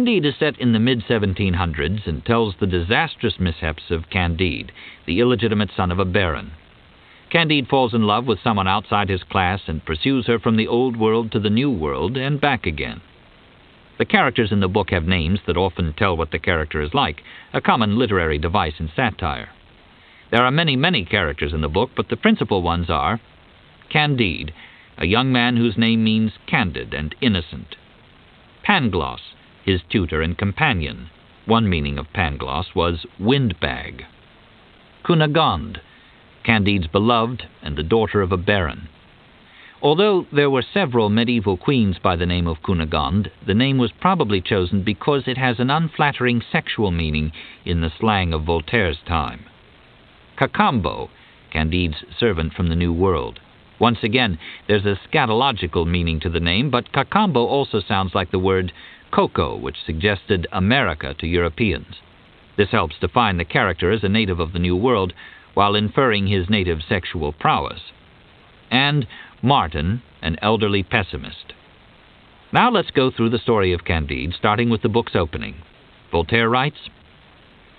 Candide is set in the mid-1700s and tells the disastrous mishaps of Candide, the illegitimate son of a baron. Candide falls in love with someone outside his class and pursues her from the old world to the new world and back again. The characters in the book have names that often tell what the character is like, a common literary device in satire. There are many, many characters in the book, but the principal ones are Candide, a young man whose name means candid and innocent. Pangloss, his tutor and companion. One meaning of Pangloss was windbag. Cunegonde, Candide's beloved and the daughter of a baron. Although there were several medieval queens by the name of Cunegonde, the name was probably chosen because it has an unflattering sexual meaning in the slang of Voltaire's time. Cacambo, Candide's servant from the New World. Once again, there's a scatological meaning to the name, but Cacambo also sounds like the word cocoa, which suggested America to Europeans. This helps define the character as a native of the New World, while inferring his native sexual prowess. And Martin, an elderly pessimist. Now let's go through the story of Candide, starting with the book's opening. Voltaire writes,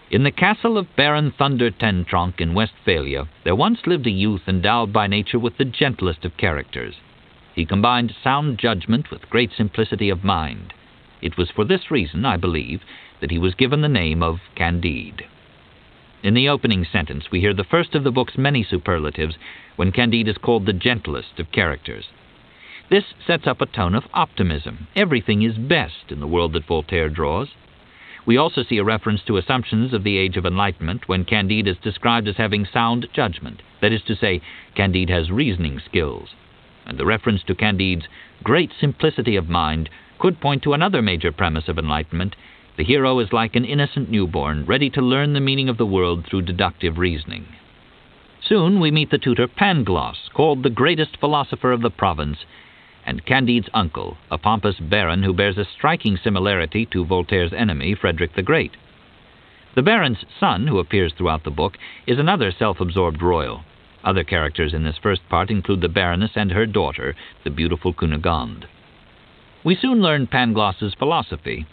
"In the castle of Baron Thunder Ten Tronckh in Westphalia, there once lived a youth endowed by nature with the gentlest of characters. He combined sound judgment with great simplicity of mind. It was for this reason, I believe, that he was given the name of Candide." In the opening sentence, we hear the first of the book's many superlatives when Candide is called the gentlest of characters. This sets up a tone of optimism. Everything is best in the world that Voltaire draws. We also see a reference to assumptions of the Age of Enlightenment when Candide is described as having sound judgment. That is to say, Candide has reasoning skills. And the reference to Candide's great simplicity of mind could point to another major premise of Enlightenment. The hero is like an innocent newborn, ready to learn the meaning of the world through deductive reasoning. Soon we meet the tutor Pangloss, called the greatest philosopher of the province, and Candide's uncle, a pompous baron who bears a striking similarity to Voltaire's enemy, Frederick the Great. The baron's son, who appears throughout the book, is another self-absorbed royal. Other characters in this first part include the baroness and her daughter, the beautiful Cunegonde. We soon learn Pangloss's philosophy.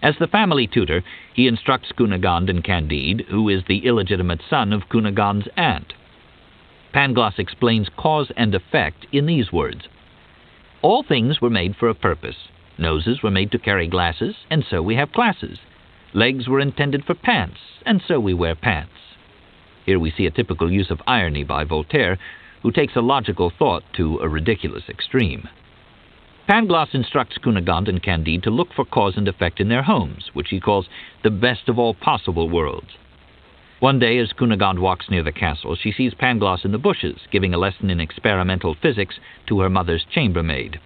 As the family tutor, he instructs Cunegonde and Candide, who is the illegitimate son of Cunegonde's aunt. Pangloss explains cause and effect in these words: "All things were made for a purpose. Noses were made to carry glasses, and so we have glasses. Legs were intended for pants, and so we wear pants." Here we see a typical use of irony by Voltaire, who takes a logical thought to a ridiculous extreme. Pangloss instructs Cunegonde and Candide to look for cause and effect in their homes, which he calls the best of all possible worlds. One day, as Cunegonde walks near the castle, she sees Pangloss in the bushes, giving a lesson in experimental physics to her mother's chambermaid.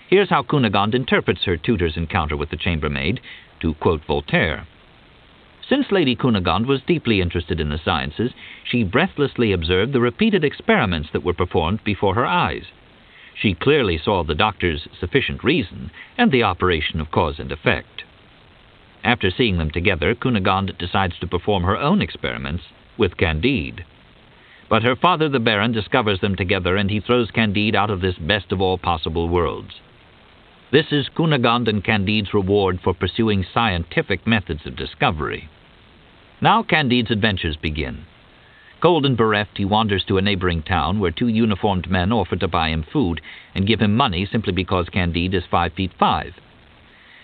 Here's how Cunegonde interprets her tutor's encounter with the chambermaid, to quote Voltaire. "Since Lady Cunegonde was deeply interested in the sciences, she breathlessly observed the repeated experiments that were performed before her eyes. She clearly saw the doctor's sufficient reason and the operation of cause and effect." After seeing them together, Cunegonde decides to perform her own experiments with Candide. But her father, the baron, discovers them together, and he throws Candide out of this best of all possible worlds. This is Cunegonde and Candide's reward for pursuing scientific methods of discovery. Now Candide's adventures begin. Cold and bereft, he wanders to a neighboring town where two uniformed men offer to buy him food and give him money simply because Candide is 5'5".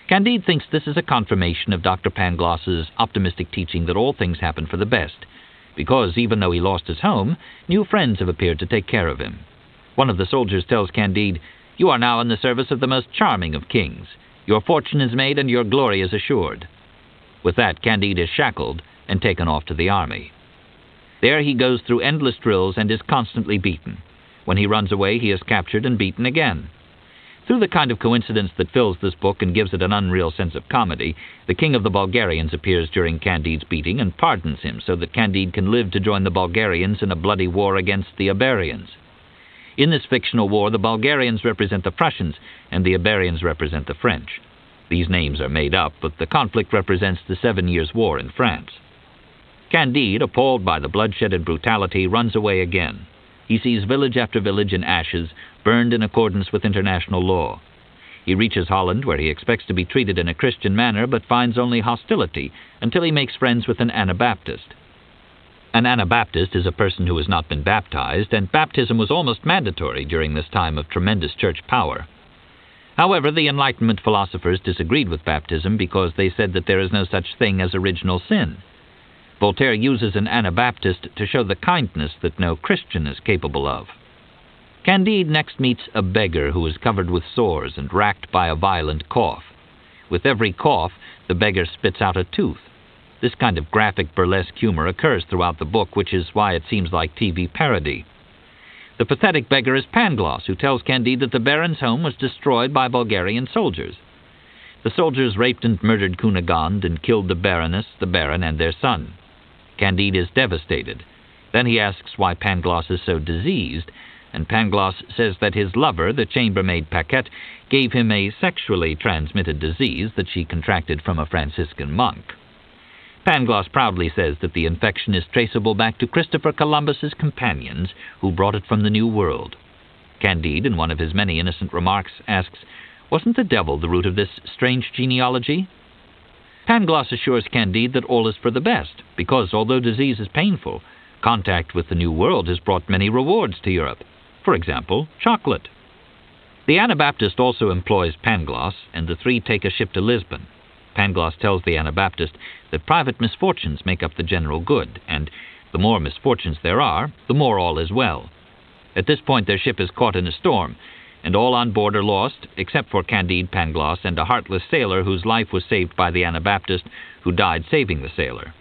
Candide thinks this is a confirmation of Dr. Pangloss's optimistic teaching that all things happen for the best, because even though he lost his home, new friends have appeared to take care of him. One of the soldiers tells Candide, "You are now in the service of the most charming of kings. Your fortune is made and your glory is assured." With that, Candide is shackled and taken off to the army. There he goes through endless drills and is constantly beaten. When he runs away, he is captured and beaten again. Through the kind of coincidence that fills this book and gives it an unreal sense of comedy, the king of the Bulgarians appears during Candide's beating and pardons him so that Candide can live to join the Bulgarians in a bloody war against the Iberians. In this fictional war, the Bulgarians represent the Prussians and the Iberians represent the French. These names are made up, but the conflict represents the 7 Years' War in France. Candide, appalled by the bloodshed and brutality, runs away again. He sees village after village in ashes, burned in accordance with international law. He reaches Holland, where he expects to be treated in a Christian manner, but finds only hostility until he makes friends with an Anabaptist. An Anabaptist is a person who has not been baptized, and baptism was almost mandatory during this time of tremendous church power. However, the Enlightenment philosophers disagreed with baptism because they said that there is no such thing as original sin. Voltaire uses an Anabaptist to show the kindness that no Christian is capable of. Candide next meets a beggar who is covered with sores and racked by a violent cough. With every cough, the beggar spits out a tooth. This kind of graphic burlesque humor occurs throughout the book, which is why it seems like TV parody. The pathetic beggar is Pangloss, who tells Candide that the Baron's home was destroyed by Bulgarian soldiers. The soldiers raped and murdered Cunegonde and killed the Baroness, the Baron, and their son. Candide is devastated. Then he asks why Pangloss is so diseased, and Pangloss says that his lover, the chambermaid Paquette, gave him a sexually transmitted disease that she contracted from a Franciscan monk. Pangloss proudly says that the infection is traceable back to Christopher Columbus's companions, who brought it from the New World. Candide, in one of his many innocent remarks, asks, "Wasn't the devil the root of this strange genealogy?" Pangloss assures Candide that all is for the best, because, although disease is painful, contact with the New World has brought many rewards to Europe. For example, chocolate. The Anabaptist also employs Pangloss, and the three take a ship to Lisbon. Pangloss tells the Anabaptist that private misfortunes make up the general good, and the more misfortunes there are, the more all is well. At this point their ship is caught in a storm, and all on board are lost, except for Candide, Pangloss, and a heartless sailor whose life was saved by the Anabaptist, who died saving the sailor.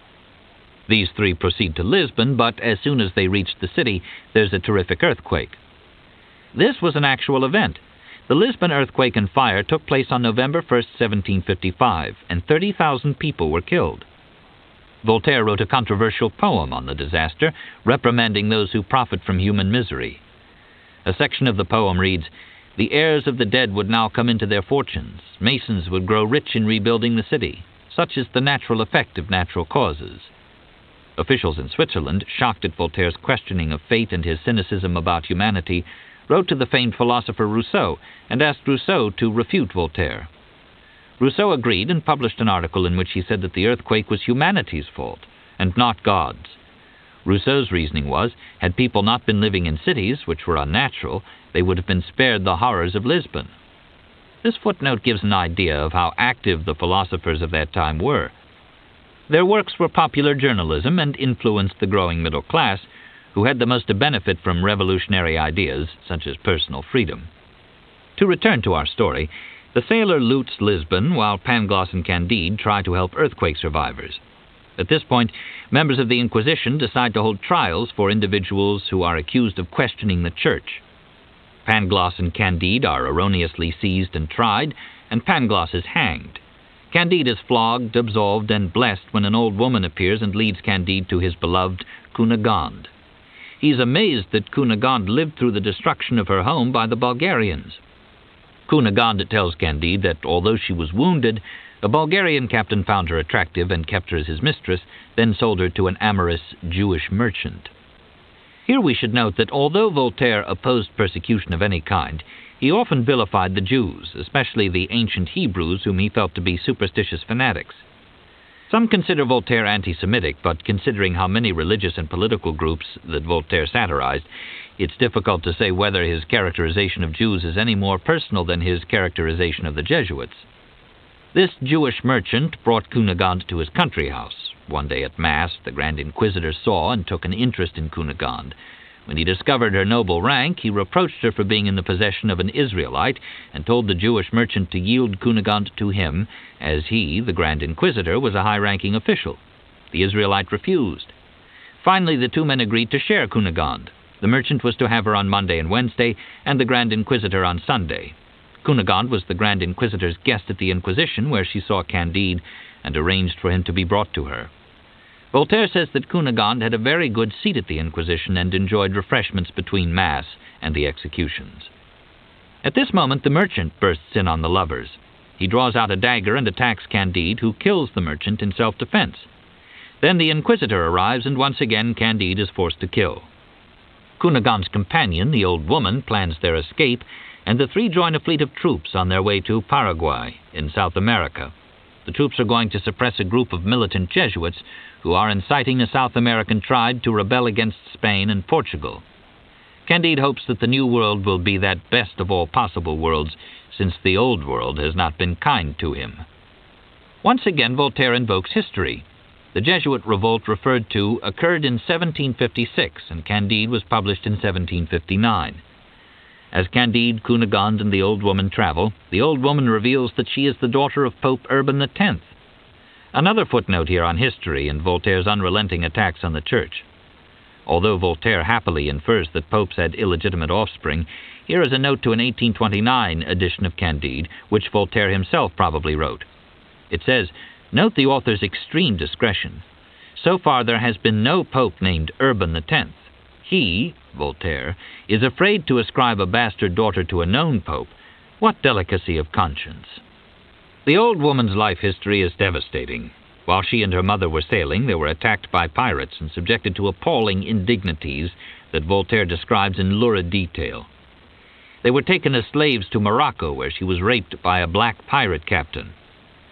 These three proceed to Lisbon, but as soon as they reach the city, there's a terrific earthquake. This was an actual event. The Lisbon earthquake and fire took place on November 1st, 1755, and 30,000 people were killed. Voltaire wrote a controversial poem on the disaster, reprimanding those who profit from human misery. A section of the poem reads, "The heirs of the dead would now come into their fortunes. Masons would grow rich in rebuilding the city. Such is the natural effect of natural causes." Officials in Switzerland, shocked at Voltaire's questioning of fate and his cynicism about humanity, wrote to the famed philosopher Rousseau and asked Rousseau to refute Voltaire. Rousseau agreed and published an article in which he said that the earthquake was humanity's fault and not God's. Rousseau's reasoning was, had people not been living in cities, which were unnatural, they would have been spared the horrors of Lisbon. This footnote gives an idea of how active the philosophers of that time were. Their works were popular journalism and influenced the growing middle class, who had the most to benefit from revolutionary ideas such as personal freedom. To return to our story, the sailor loots Lisbon while Pangloss and Candide try to help earthquake survivors. At this point, members of the Inquisition decide to hold trials for individuals who are accused of questioning the Church. Pangloss and Candide are erroneously seized and tried, and Pangloss is hanged. Candide is flogged, absolved, and blessed when an old woman appears and leads Candide to his beloved Cunegonde. He is amazed that Cunegonde lived through the destruction of her home by the Bulgarians. Cunegonde tells Candide that although she was wounded, a Bulgarian captain found her attractive and kept her as his mistress, then sold her to an amorous Jewish merchant. Here we should note that although Voltaire opposed persecution of any kind, he often vilified the Jews, especially the ancient Hebrews whom he felt to be superstitious fanatics. Some consider Voltaire anti-Semitic, but considering how many religious and political groups that Voltaire satirized, it's difficult to say whether his characterization of Jews is any more personal than his characterization of the Jesuits. This Jewish merchant brought Cunegonde to his country house. One day at Mass, the Grand Inquisitor saw and took an interest in Cunegonde. When he discovered her noble rank, he reproached her for being in the possession of an Israelite and told the Jewish merchant to yield Cunegonde to him, as he, the Grand Inquisitor, was a high-ranking official. The Israelite refused. Finally, the two men agreed to share Cunegonde. The merchant was to have her on Monday and Wednesday, and the Grand Inquisitor on Sunday. Cunegonde was the Grand Inquisitor's guest at the Inquisition, where she saw Candide and arranged for him to be brought to her. Voltaire says that Cunegonde had a very good seat at the Inquisition and enjoyed refreshments between Mass and the executions. At this moment, the merchant bursts in on the lovers. He draws out a dagger and attacks Candide, who kills the merchant in self-defense. Then the Inquisitor arrives, and once again Candide is forced to kill. Cunegonde's companion, the old woman, plans their escape, and the three join a fleet of troops on their way to Paraguay in South America. The troops are going to suppress a group of militant Jesuits who are inciting a South American tribe to rebel against Spain and Portugal. Candide hopes that the new world will be that best of all possible worlds, since the old world has not been kind to him. Once again, Voltaire invokes history. The Jesuit revolt referred to occurred in 1756, and Candide was published in 1759. As Candide, Cunegonde, and the old woman travel, the old woman reveals that she is the daughter of Pope Urban X. Another footnote here on history and Voltaire's unrelenting attacks on the Church. Although Voltaire happily infers that popes had illegitimate offspring, here is a note to an 1829 edition of Candide, which Voltaire himself probably wrote. It says, "Note the author's extreme discretion. So far there has been no pope named Urban X. He, Voltaire, is afraid to ascribe a bastard daughter to a known pope. What delicacy of conscience!" The old woman's life history is devastating. While she and her mother were sailing, they were attacked by pirates and subjected to appalling indignities that Voltaire describes in lurid detail. They were taken as slaves to Morocco, where she was raped by a black pirate captain.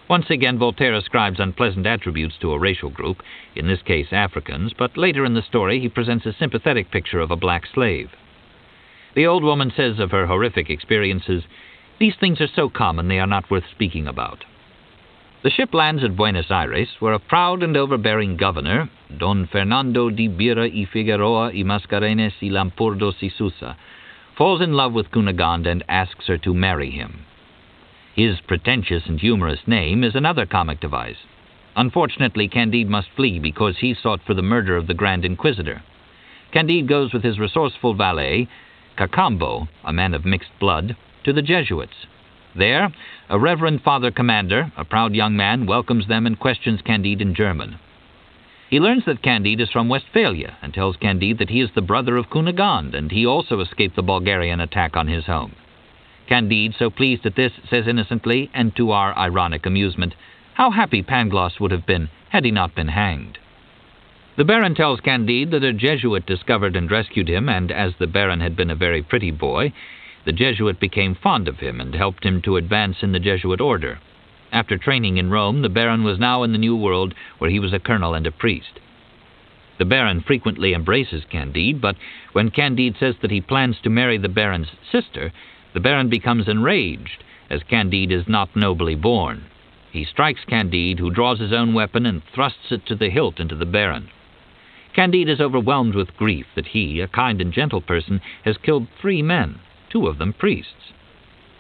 Once again, Voltaire ascribes unpleasant attributes to a racial group, in this case Africans, but later in the story he presents a sympathetic picture of a black slave. The old woman says of her horrific experiences, "These things are so common they are not worth speaking about." The ship lands at Buenos Aires, where a proud and overbearing governor, Don Fernando de Bira y Figueroa y Mascarenes y Lampurdos y Sousa, falls in love with Cunegonde and asks her to marry him. His pretentious and humorous name is another comic device. Unfortunately, Candide must flee because he sought for the murder of the Grand Inquisitor. Candide goes with his resourceful valet, Cacambo, a man of mixed blood, to the Jesuits. There, a reverend father commander, a proud young man, welcomes them and questions Candide in German. He learns that Candide is from Westphalia and tells Candide that he is the brother of Cunegonde, and he also escaped the Bulgarian attack on his home. Candide, so pleased at this, says innocently, and to our ironic amusement, how happy Pangloss would have been had he not been hanged. The Baron tells Candide that a Jesuit discovered and rescued him, and as the Baron had been a very pretty boy, the Jesuit became fond of him and helped him to advance in the Jesuit order. After training in Rome, the Baron was now in the New World, where he was a colonel and a priest. The Baron frequently embraces Candide, but when Candide says that he plans to marry the Baron's sister, the Baron becomes enraged, as Candide is not nobly born. He strikes Candide, who draws his own weapon and thrusts it to the hilt into the Baron. Candide is overwhelmed with grief that he, a kind and gentle person, has killed 3 men, 2 of them priests.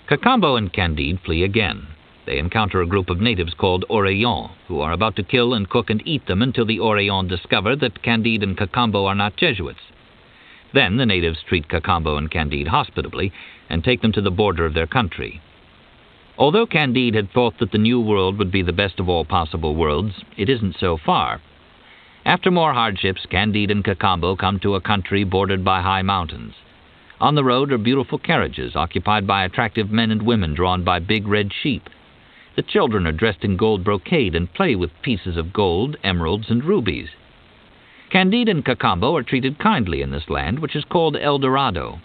Cacambo and Candide flee again. They encounter a group of natives called Oreillons, who are about to kill and cook and eat them until the Oreillons discover that Candide and Cacambo are not Jesuits. Then the natives treat Cacambo and Candide hospitably and take them to the border of their country. Although Candide had thought that the New World would be the best of all possible worlds, it isn't so far. After more hardships, Candide and Cacambo come to a country bordered by high mountains. On the road are beautiful carriages occupied by attractive men and women drawn by big red sheep. The children are dressed in gold brocade and play with pieces of gold, emeralds, and rubies. Candide and Cacambo are treated kindly in this land, which is called El Dorado.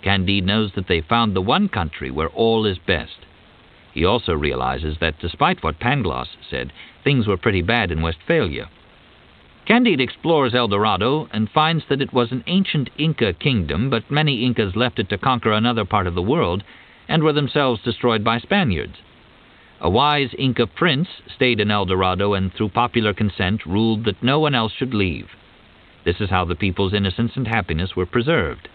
Candide knows that they found the one country where all is best. He also realizes that, despite what Pangloss said, things were pretty bad in Westphalia. Candide explores El Dorado and finds that it was an ancient Inca kingdom, but many Incas left it to conquer another part of the world and were themselves destroyed by Spaniards. A wise Inca prince stayed in El Dorado and, through popular consent, ruled that no one else should leave. This is how the people's innocence and happiness were preserved.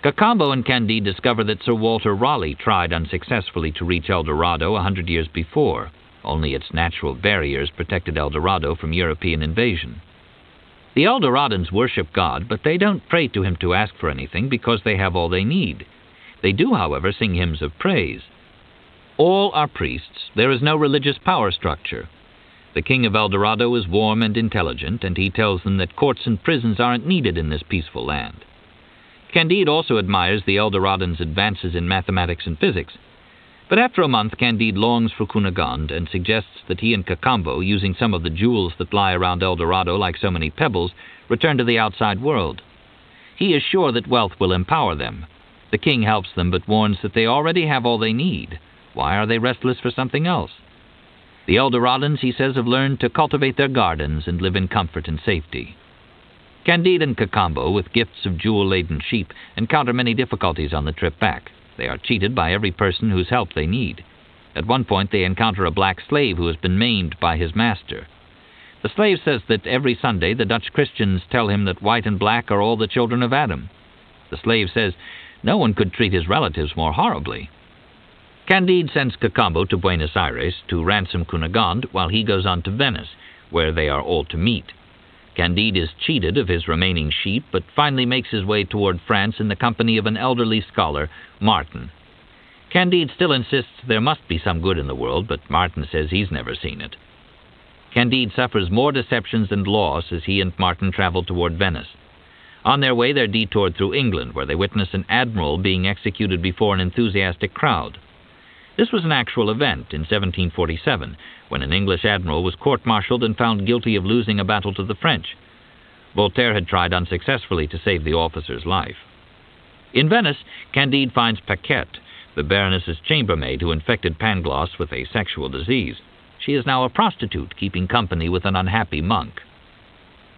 Cacambo and Candide discover that Sir Walter Raleigh tried unsuccessfully to reach El Dorado 100 years before. Only its natural barriers protected El Dorado from European invasion. The El Doradans worship God, but they don't pray to him to ask for anything because they have all they need. They do, however, sing hymns of praise. All are priests. There is no religious power structure. The king of El Dorado is warm and intelligent, and he tells them that courts and prisons aren't needed in this peaceful land. Candide also admires the El Doradans' advances in mathematics and physics. But after a month, Candide longs for Cunegonde and suggests that he and Cacambo, using some of the jewels that lie around El Dorado like so many pebbles, return to the outside world. He is sure that wealth will empower them. The king helps them, but warns that they already have all they need. Why are they restless for something else? The Eldoradans, he says, have learned to cultivate their gardens and live in comfort and safety. Candide and Cacambo, with gifts of jewel-laden sheep, encounter many difficulties on the trip back. They are cheated by every person whose help they need. At one point they encounter a black slave who has been maimed by his master. The slave says that every Sunday the Dutch Christians tell him that white and black are all the children of Adam. The slave says no one could treat his relatives more horribly. Candide sends Cacambo to Buenos Aires to ransom Cunegonde while he goes on to Venice, where they are all to meet. Candide is cheated of his remaining sheep, but finally makes his way toward France in the company of an elderly scholar, Martin. Candide still insists there must be some good in the world, but Martin says he's never seen it. Candide suffers more deceptions and loss as he and Martin travel toward Venice. On their way, they're detoured through England, where they witness an admiral being executed before an enthusiastic crowd. This was an actual event in 1747, when an English admiral was court-martialed and found guilty of losing a battle to the French. Voltaire had tried unsuccessfully to save the officer's life. In Venice, Candide finds Paquette, the Baroness's chambermaid who infected Pangloss with a sexual disease. She is now a prostitute, keeping company with an unhappy monk.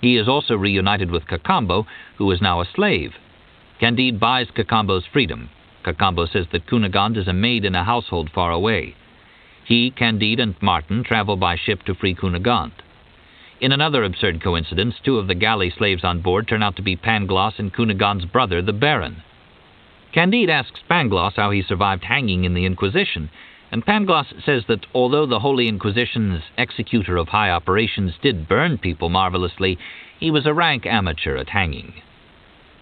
He is also reunited with Cacambo, who is now a slave. Candide buys Cacambo's freedom. Cacambo says that Cunegonde is a maid in a household far away. He, Candide, and Martin travel by ship to free Cunegonde. In another absurd coincidence, two of the galley slaves on board turn out to be Pangloss and Cunegonde's brother, the Baron. Candide asks Pangloss how he survived hanging in the Inquisition, and Pangloss says that although the Holy Inquisition's executor of high operations did burn people marvelously, he was a rank amateur at hanging.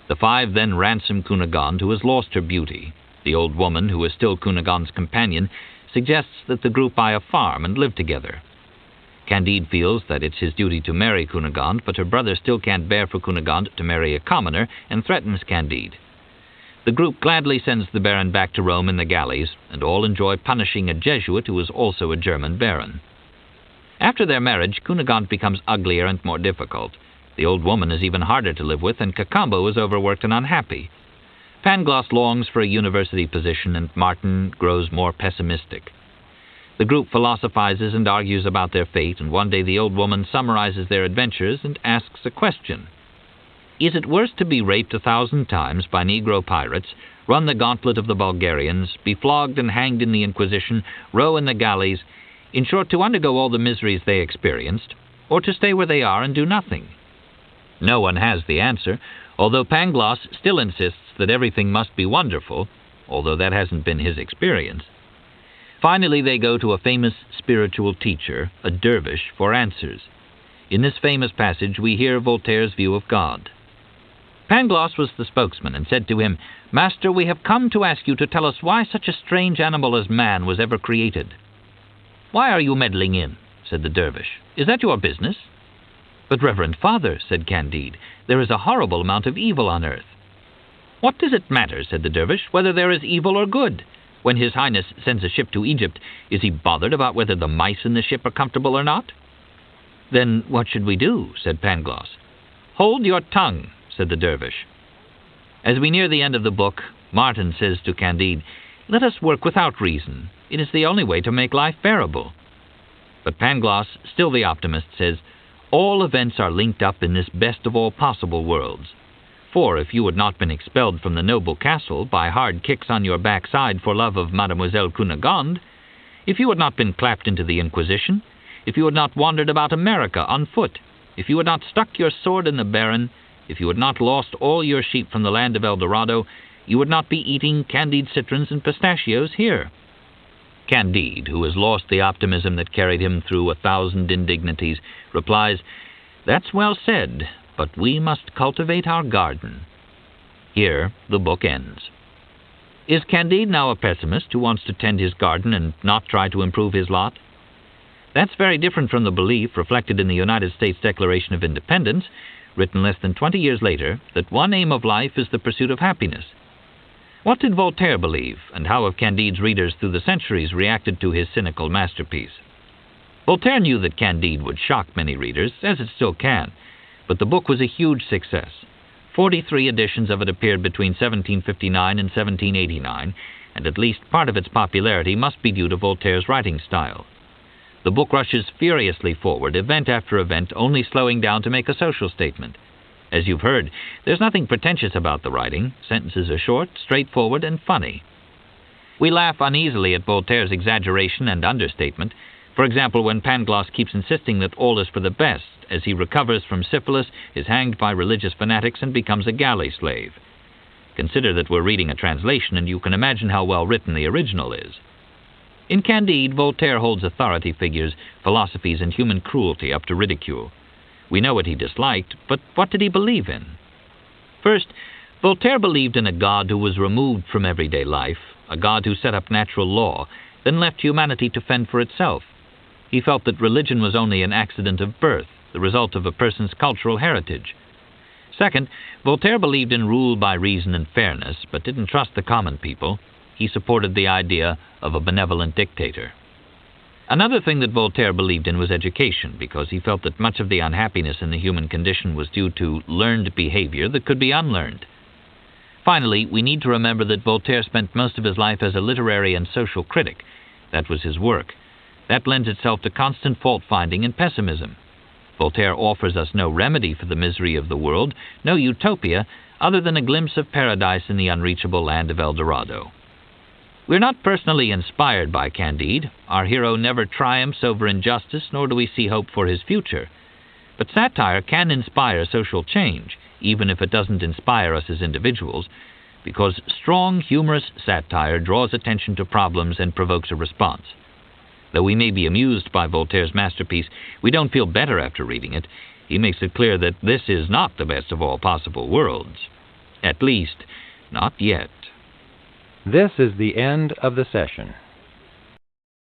The five then ransom Cunegonde, who has lost her beauty. The old woman, who is still Cunegonde's companion, suggests that the group buy a farm and live together. Candide feels that it's his duty to marry Cunegonde, but her brother still can't bear for Cunegonde to marry a commoner and threatens Candide. The group gladly sends the Baron back to Rome in the galleys, and all enjoy punishing a Jesuit who is also a German Baron. After their marriage, Cunegonde becomes uglier and more difficult. The old woman is even harder to live with, and Cacambo is overworked and unhappy. Pangloss longs for a university position, and Martin grows more pessimistic. The group philosophizes and argues about their fate, and one day the old woman summarizes their adventures and asks a question. Is it worse to be raped 1,000 times by Negro pirates, run the gauntlet of the Bulgarians, be flogged and hanged in the Inquisition, row in the galleys, in short, to undergo all the miseries they experienced, or to stay where they are and do nothing? No one has the answer, although Pangloss still insists that everything must be wonderful, although that hasn't been his experience. Finally, they go to a famous spiritual teacher, a dervish, for answers. In this famous passage, we hear Voltaire's view of God. Pangloss was the spokesman and said to him, "Master, we have come to ask you to tell us why such a strange animal as man was ever created." "Why are you meddling in?" said the dervish. "Is that your business?" "But, Reverend Father," said Candide, "there is a horrible amount of evil on earth." "What does it matter," said the dervish, "whether there is evil or good? When His Highness sends a ship to Egypt, is he bothered about whether the mice in the ship are comfortable or not?" "Then what should we do?" said Pangloss. "Hold your tongue," said the dervish. As we near the end of the book, Martin says to Candide, "Let us work without reason. It is the only way to make life bearable." But Pangloss, still the optimist, says, "All events are linked up in this best of all possible worlds. For if you had not been expelled from the noble castle by hard kicks on your backside for love of Mademoiselle Cunegonde, if you had not been clapped into the Inquisition, if you had not wandered about America on foot, if you had not stuck your sword in the Baron, if you had not lost all your sheep from the land of El Dorado, you would not be eating candied citrons and pistachios here." Candide, who has lost the optimism that carried him through 1,000 indignities, replies, "That's well said, but we must cultivate our garden." Here the book ends. Is Candide now a pessimist who wants to tend his garden and not try to improve his lot? That's very different from the belief reflected in the United States Declaration of Independence, written less than 20 years later, that one aim of life is the pursuit of happiness. What did Voltaire believe, and how have Candide's readers through the centuries reacted to his cynical masterpiece? Voltaire knew that Candide would shock many readers, as it still can, but the book was a huge success. 43 editions of it appeared between 1759 and 1789, and at least part of its popularity must be due to Voltaire's writing style. The book rushes furiously forward, event after event, only slowing down to make a social statement. As you've heard, there's nothing pretentious about the writing. Sentences are short, straightforward, and funny. We laugh uneasily at Voltaire's exaggeration and understatement. For example, when Pangloss keeps insisting that all is for the best, as he recovers from syphilis, is hanged by religious fanatics, and becomes a galley slave. Consider that we're reading a translation, and you can imagine how well written the original is. In Candide, Voltaire holds authority figures, philosophies, and human cruelty up to ridicule. We know what he disliked, but what did he believe in? First, Voltaire believed in a God who was removed from everyday life, a God who set up natural law, then left humanity to fend for itself. He felt that religion was only an accident of birth, the result of a person's cultural heritage. Second, Voltaire believed in rule by reason and fairness, but didn't trust the common people. He supported the idea of a benevolent dictator. Another thing that Voltaire believed in was education, because he felt that much of the unhappiness in the human condition was due to learned behavior that could be unlearned. Finally, we need to remember that Voltaire spent most of his life as a literary and social critic. That was his work. That lends itself to constant fault-finding and pessimism. Voltaire offers us no remedy for the misery of the world, no utopia, other than a glimpse of paradise in the unreachable land of El Dorado. We're not personally inspired by Candide. Our hero never triumphs over injustice, nor do we see hope for his future. But satire can inspire social change, even if it doesn't inspire us as individuals, because strong, humorous satire draws attention to problems and provokes a response. Though we may be amused by Voltaire's masterpiece, we don't feel better after reading it. He makes it clear that this is not the best of all possible worlds. At least, not yet. This is the end of the session.